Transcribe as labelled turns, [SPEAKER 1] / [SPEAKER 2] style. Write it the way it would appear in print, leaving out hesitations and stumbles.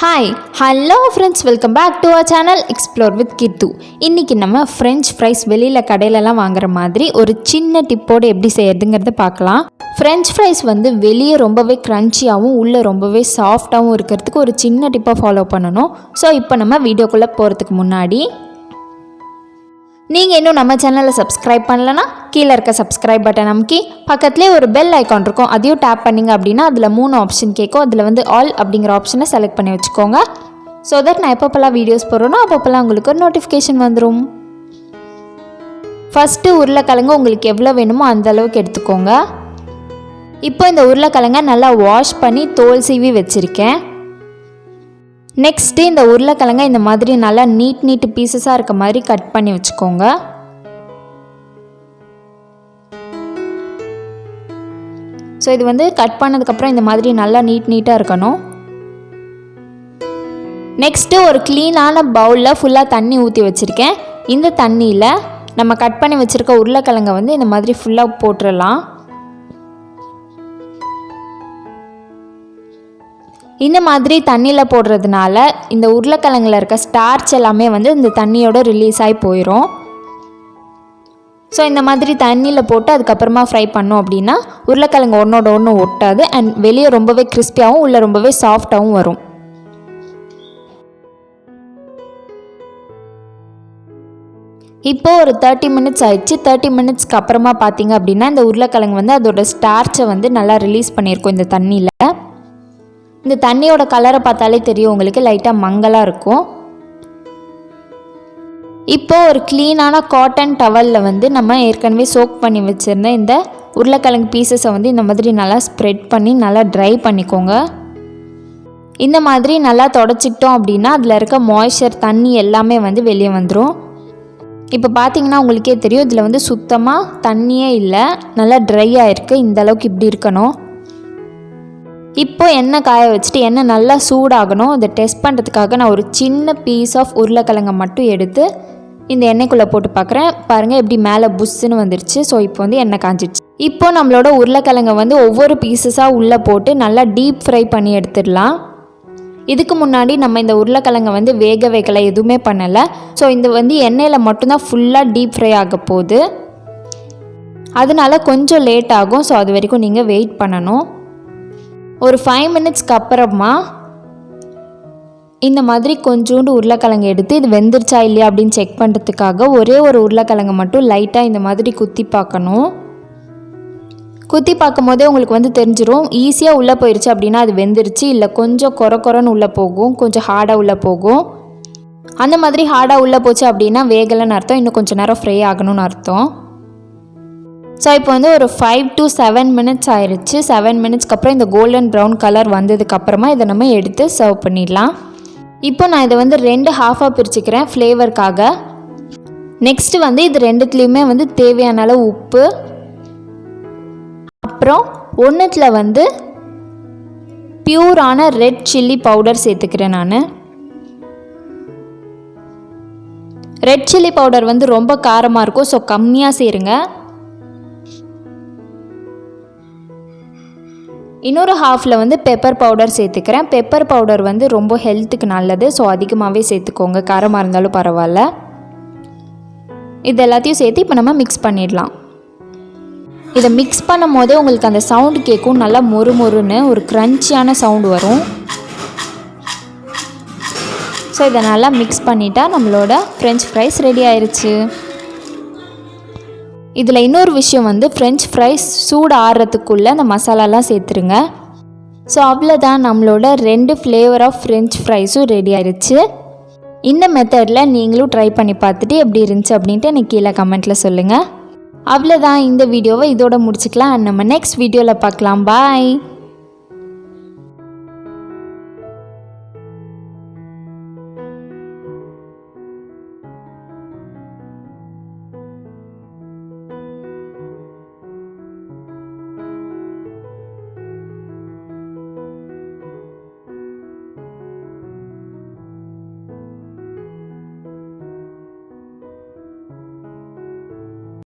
[SPEAKER 1] Hi hello friends, welcome back to our channel explore with Keerthu. இன்றைக்கி நம்ம French fries வெளியில் கடையிலலாம் வாங்குற மாதிரி ஒரு சின்ன டிப்போடு எப்படி செய்யறதுங்கிறத பார்க்கலாம். ஃப்ரெஞ்ச் ஃப்ரைஸ் வெளியே ரொம்பவே க்ரன்ச்சியாகவும் உள்ளே ரொம்பவே சாஃப்டாகவும் இருக்கிறதுக்கு ஒரு சின்ன டிப்பை ஃபாலோ பண்ணணும். ஸோ இப்போ நம்ம வீடியோக்குள்ளே போகிறதுக்கு முன்னாடி நீங்கள் இன்னும் நம்ம சேனலை சப்ஸ்கிரைப் பண்ணலன்னா கீழே இருக்க சப்ஸ்கிரைப் பட்டன் அமுக்கி பக்கத்துலேயே ஒரு பெல் ஐக்கான் இருக்கும், அதையும் டேப் பண்ணிங்க அப்படின்னா அதில் 3 ஆப்ஷன் கேட்கும். அதில் ஆல் அப்படிங்கிற ஆப்ஷனை செலக்ட் பண்ணி வச்சுக்கோங்க. ஸோ தட் நான் எப்பப்போல்லாம் வீடியோஸ் போடுறேனோ அப்பப்போல்லாம் உங்களுக்கு ஒரு நோட்டிஃபிகேஷன் வந்துடும். ஃபஸ்ட்டு உருளைக்கிழங்கு உங்களுக்கு எவ்வளோ வேணுமோ அந்த அளவுக்கு எடுத்துக்கோங்க. இப்போ இந்த உருளைக்கிழங்கை நல்லா வாஷ் பண்ணி தோல் சீவி வச்சுருக்கேன். நெக்ஸ்ட்டு இந்த உருளைக்கிழங்கை இந்த மாதிரி நல்லா நீட் பீசஸாக இருக்க மாதிரி கட் பண்ணி வச்சுக்கோங்க. ஸோ இது கட் பண்ணதுக்கப்புறம் இந்த மாதிரி நல்லா நீட்டாக இருக்கணும். நெக்ஸ்ட்டு ஒரு க்ளீனான பவுலில் ஃபுல்லாக தண்ணி ஊற்றி வச்சுருக்கேன். இந்த தண்ணியில் நம்ம கட் பண்ணி வச்சுருக்க உருளைக்கிழங்கை இந்த மாதிரி ஃபுல்லாக போட்டுடலாம். இந்த மாதிரி தண்ணியில் போடுறதுனால இந்த உருளைக்கிழங்குல இருக்க ஸ்டார்ச் எல்லாமே இந்த தண்ணியோட ரிலீஸ் ஆகி போயிடும். ஸோ இந்த மாதிரி தண்ணியில் போட்டு அதுக்கப்புறமா ஃப்ரை பண்ணோம் அப்படின்னா உருளைக்கிழங்கு ஒன்றோட ஒன்று ஒட்டாது அண்ட் வெளியே ரொம்பவே கிறிஸ்பியாகவும் உள்ளே ரொம்பவே சாஃப்டாகவும் வரும். இப்போது ஒரு 30 மினிட்ஸ் ஆயிடுச்சு. 30 மினிட்ஸ்க்கு அப்புறமா பார்த்தீங்க அப்படின்னா இந்த உருளைக்கிழங்கு அதோட ஸ்டார்ச்சை நல்லா ரிலீஸ் பண்ணியிருக்கோம் இந்த தண்ணியில். இந்த தண்ணியோட கலரை பார்த்தாலே தெரியும் உங்களுக்கு, லைட்டாக மங்கலாக இருக்கும். இப்போது ஒரு க்ளீனான காட்டன் டவலில் நம்ம ஏற்கனவே சோக் பண்ணி வச்சுருந்த இந்த உருளைக்கிழங்கு பீசஸை இந்த மாதிரி நல்லா ஸ்ப்ரெட் பண்ணி நல்லா ட்ரை பண்ணிக்கோங்க. இந்த மாதிரி நல்லா தொடச்சிக்கிட்டோம் அப்படின்னா அதில் இருக்க மாய்ஸ்சர் தண்ணி எல்லாமே வெளியே வந்துடும். இப்போ பார்த்தீங்கன்னா உங்களுக்கே தெரியும் இதில் சுத்தமாக தண்ணியே இல்லை, நல்லா ட்ரை ஆகிருக்கு. இந்த அளவுக்கு இப்படி இருக்கணும். இப்போ எண்ணெய் காய வச்சுட்டு எண்ணெய் நல்லா சூடாகணும். அதை டெஸ்ட் பண்ணுறதுக்காக நான் ஒரு சின்ன பீஸ் ஆஃப் உருளைக்கிழங்கை மட்டும் எடுத்து இந்த எண்ணெய்க்குள்ளே போட்டு பார்க்குறேன். பாருங்கள் எப்படி மேலே புஷ்ஷுன்னு வந்துருச்சு. ஸோ இப்போ எண்ணெய் காஞ்சிடுச்சு. இப்போ நம்மளோட உருளைக்கிழங்கை ஒவ்வொரு பீசஸாக உள்ளே போட்டு நல்லா டீப் ஃப்ரை பண்ணி எடுத்துடலாம். இதுக்கு முன்னாடி நம்ம இந்த உருளைக்கிழங்கை வேக வைக்கலை, எதுவுமே பண்ணலை. ஸோ இந்த எண்ணெயில் மட்டும்தான் ஃபுல்லாக டீப் ஃப்ரை ஆக போகுது. அதனால கொஞ்சம் லேட் ஆகும். ஸோ அது வரைக்கும் நீங்கள் வெயிட் பண்ணணும். ஒரு 5 மினிட்ஸ்க்கு அப்புறமா இந்த மாதிரி கொஞ்சோண்டு உருளைக்கிழங்கு எடுத்து இது வெந்துருச்சா இல்லையா அப்படின்னு செக் பண்ணுறதுக்காக ஒரே ஒரு உருளைக்கிழங்கு மட்டும் லைட்டாக இந்த மாதிரி குத்தி பார்க்கணும். குத்தி பார்க்கும் போதே உங்களுக்கு தெரிஞ்சிடும். ஈஸியாக உள்ளே போயிடுச்சு அப்படின்னா அது வெந்துருச்சு, இல்லை கொஞ்சம் கொரன்னு உள்ளே போகும், கொஞ்சம் ஹார்டாக உள்ளே போகும். அந்த மாதிரி ஹார்டாக உள்ளே போச்சு அப்படின்னா வேகலைன்னு அர்த்தம், இன்னும் கொஞ்சம் நேரம் ஃப்ரை ஆகணும்னு அர்த்தம். ஸோ இப்போ ஒரு 5 to 7 மினிட்ஸ் ஆயிடுச்சு. 7 மினிட்ஸ்க்கு அப்புறம் இந்த கோல்டன் ப்ரௌன் கலர் வந்ததுக்கப்புறமா இதை நம்ம எடுத்து சர்வ் பண்ணிடலாம். இப்போ நான் இதை 2 ஹாஃபாக பிரிச்சுக்கிறேன் ஃப்ளேவருக்காக. நெக்ஸ்ட்டு இது ரெண்டுத்துலேயுமே தேவையான அளவு உப்பு, அப்புறம் ஒன்றுத்தில் பியூரான ரெட் சில்லி பவுடர் சேர்த்துக்கிறேன். நான் ரெட் சில்லி பவுடர் ரொம்ப காரமாக இருக்கும், ஸோ கம்மியாக சேருங்க. இன்னொரு ஹாஃபில் பெப்பர் பவுடர் சேர்த்துக்கிறேன். பெப்பர் பவுடர் ரொம்ப ஹெல்த்துக்கு நல்லது, ஸோ அதிகமாகவே சேர்த்துக்கோங்க, காரமாக இருந்தாலும் பரவாயில்ல. இது எல்லாத்தையும் சேர்த்து இப்போ நம்ம மிக்ஸ் பண்ணிடலாம். இதை மிக்ஸ் பண்ணும் போதே உங்களுக்கு அந்த சவுண்டு கேட்கும், நல்லா மொறுன்னு ஒரு க்ரன்ச்சியான சவுண்டு வரும். ஸோ இதை நல்லா மிக்ஸ் பண்ணிட்டா நம்மளோட ஃப்ரெஞ்ச் ஃப்ரைஸ் ரெடி ஆயிடுச்சு. இதில் இன்னொரு விஷயம் ஃப்ரெஞ்ச் ஃப்ரைஸ் சூடு ஆடுறதுக்குள்ளே அந்த மசாலாலாம் சேர்த்துருங்க. ஸோ அவ்வளோதான், நம்மளோட 2 ஃப்ளேவர் ஆஃப் ஃப்ரெஞ்ச் ஃப்ரைஸும் ரெடி ஆயிடுச்சு. இந்த மெத்தடில் நீங்களும் ட்ரை பண்ணி பார்த்துட்டு எப்படி இருந்துச்சு அப்படின்ட்டு எனக்கு கீழே கமெண்ட்டில் சொல்லுங்கள். அவ்வளோதான், இந்த வீடியோவை இதோட முடிச்சுக்கலாம். நம்ம நெக்ஸ்ட் வீடியோவில் பார்க்கலாம். பாய்.